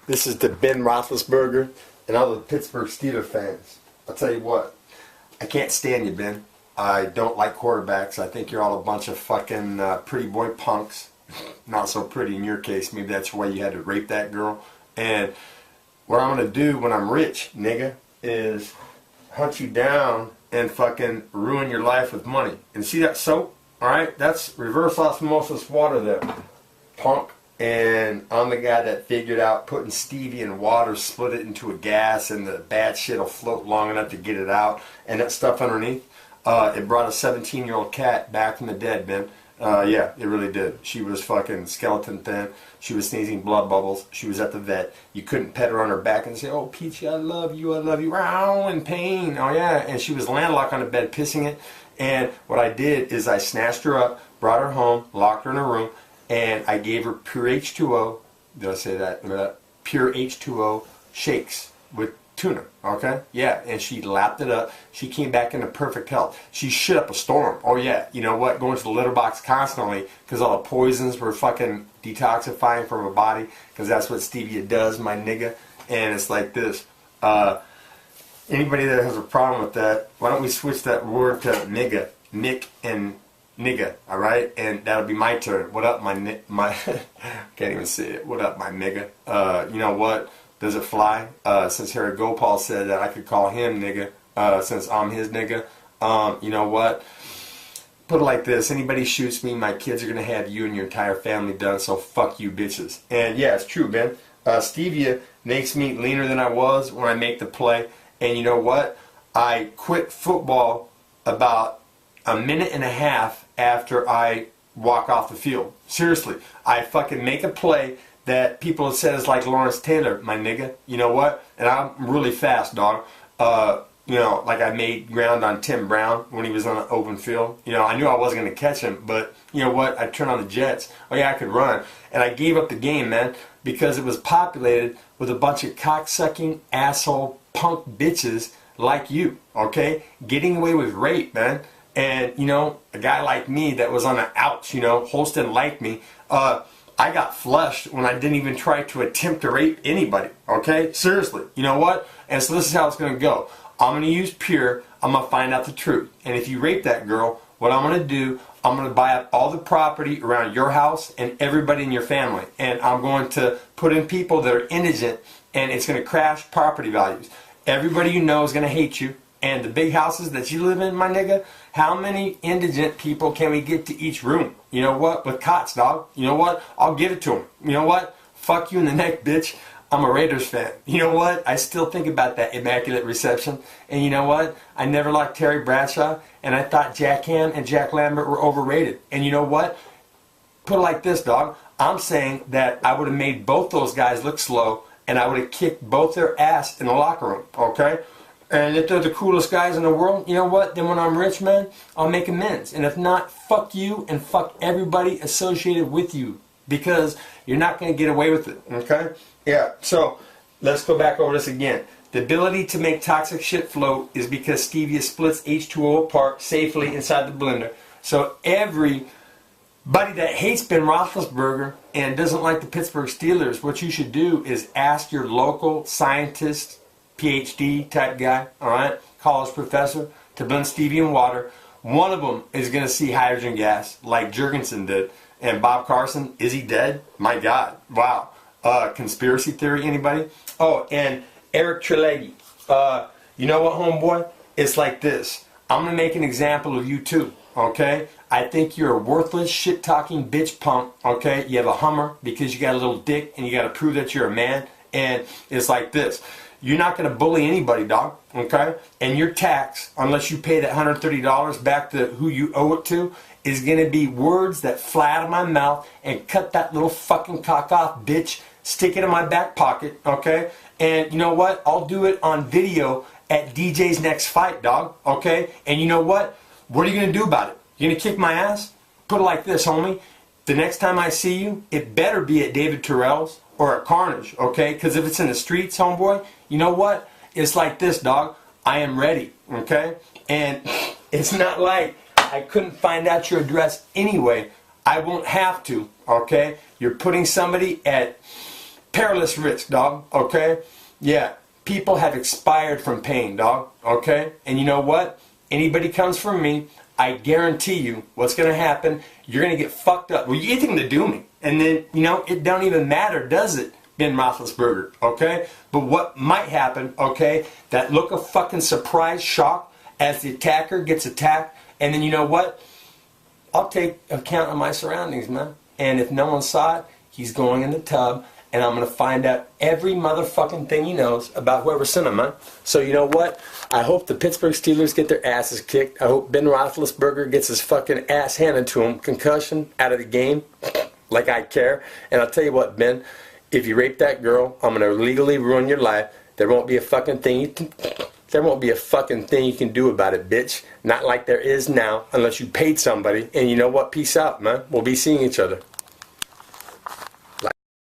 This is to Ben Roethlisberger and all the Pittsburgh Steelers fans. I'll tell you what, I can't stand you, Ben. I don't like quarterbacks. I think you're all a bunch of fucking pretty boy punks. Not so pretty in your case. Maybe that's why you had to rape that girl. And what I'm going to do when I'm rich, nigga, is hunt you down and fucking ruin your life with money. And see that soap? Alright? That's reverse osmosis water there, punk. And I'm the guy that figured out putting stevia in water, split it into a gas, and the bad shit will float long enough to get it out. And that stuff underneath, it brought a 17-year-old cat back from the dead, man. Yeah, it really did. She was fucking skeleton thin. She was sneezing blood bubbles. She was at the vet. You couldn't pet her on her back and say, "Oh, Peachy, I love you, wow, in pain." Oh, yeah. And she was landlocked on the bed, pissing it. And what I did is I snatched her up, brought her home, locked her in her room, and I gave her pure H2O. Did I say that? Pure H2O shakes with tuna. Okay? Yeah. And she lapped it up. She came back into perfect health. She shit up a storm. Oh, yeah. You know what? Going to the litter box constantly because all the poisons were fucking detoxifying from her body because that's what stevia does, my nigga. And it's like this. Anybody that has a problem with that, why don't we switch that word to nigga? Nick and nigga, alright? And that'll be my turn. What up, my can't even say it. What up, my nigga? You know what? Does it fly? Since Harry Gopal said that I could call him nigga, since I'm his nigga. You know what? Put it like this. Anybody shoots me, my kids are going to have you and your entire family done, so fuck you bitches. And yeah, it's true, man. Stevia makes me leaner than I was when I make the play. And you know what? I quit football about a minute and a half after I walk off the field. Seriously. I fucking make a play that people have said is like Lawrence Taylor, my nigga. You know what? And I'm really fast, dog. You know, like I made ground on Tim Brown when he was on the open field. You know, I knew I wasn't going to catch him, but you know what? I turned on the Jets. Oh yeah, I could run. And I gave up the game, man, because it was populated with a bunch of cocksucking, asshole, punk bitches like you, okay? Getting away with rape, man. And, you know, a guy like me that was on the outs, you know, Holst didn't like me. I got flushed when I didn't even try to attempt to rape anybody, okay? Seriously, you know what? And so this is how it's going to go. I'm going to use pure. I'm going to find out the truth. And if you rape that girl, what I'm going to do, I'm going to buy up all the property around your house and everybody in your family. And I'm going to put in people that are indigent, and it's going to crash property values. Everybody you know is going to hate you. And the big houses that you live in, my nigga, how many indigent people can we get to each room? You know what? With cots, dog. You know what? I'll give it to them. You know what? Fuck you in the neck, bitch. I'm a Raiders fan. You know what? I still think about that immaculate reception. And you know what? I never liked Terry Bradshaw, and I thought Jack Ham and Jack Lambert were overrated. And you know what? Put it like this, dog. I'm saying that I would have made both those guys look slow, and I would have kicked both their ass in the locker room, okay? And if they're the coolest guys in the world, you know what? Then when I'm rich, man, I'll make amends. And if not, fuck you and fuck everybody associated with you. Because you're not going to get away with it, okay? Yeah, so let's go back over this again. The ability to make toxic shit float is because stevia splits H2O apart safely inside the blender. So everybody that hates Ben Roethlisberger and doesn't like the Pittsburgh Steelers, what you should do is ask your local scientist, PhD type guy, alright, college professor, to blend stevia in water. One of them is going to see hydrogen gas like Jurgensen did. And Bob Carson, is he dead? My God. Wow. Conspiracy theory, anybody? Oh, and Eric Trelegi. You know what, homeboy? It's like this. I'm going to make an example of you too, okay? I think you're a worthless, shit-talking bitch punk, okay? You have a Hummer because you got a little dick and you got to prove that you're a man. And it's like this. You're not going to bully anybody, dog, okay? And your tax, unless you pay that $130 back to who you owe it to, is going to be words that fly out of my mouth and cut that little fucking cock off, bitch. Stick it in my back pocket, okay? And you know what? I'll do it on video at DJ's next fight, dog, okay? And you know what? What are you going to do about it? You going to kick my ass? Put it like this, homie. The next time I see you, it better be at David Terrell's or at Carnage, okay? Because if it's in the streets, homeboy, you know what? It's like this, dog. I am ready, okay? And it's not like I couldn't find out your address anyway. I won't have to, okay? You're putting somebody at perilous risk, dog, okay? Yeah, people have expired from pain, dog, okay? And you know what? Anybody comes from me, I guarantee you what's going to happen, you're going to get fucked up. Well, you get anything to do me. And then, you know, it don't even matter, does it, Ben Roethlisberger, okay? But what might happen, okay, that look of fucking surprise, shock, as the attacker gets attacked, and then you know what? I'll take account of my surroundings, man. And if no one saw it, he's going in the tub, and I'm going to find out every motherfucking thing he knows about whoever sent him, man. So you know what? I hope the Pittsburgh Steelers get their asses kicked. I hope Ben Roethlisberger gets his fucking ass handed to him, concussion, out of the game, like I care. And I'll tell you what, Ben, if you rape that girl, I'm going to legally ruin your life. There won't be a fucking thing you can... There won't be a fucking thing you can do about it, bitch. Not like there is now, unless you paid somebody. And you know what? Peace out, man. We'll be seeing each other.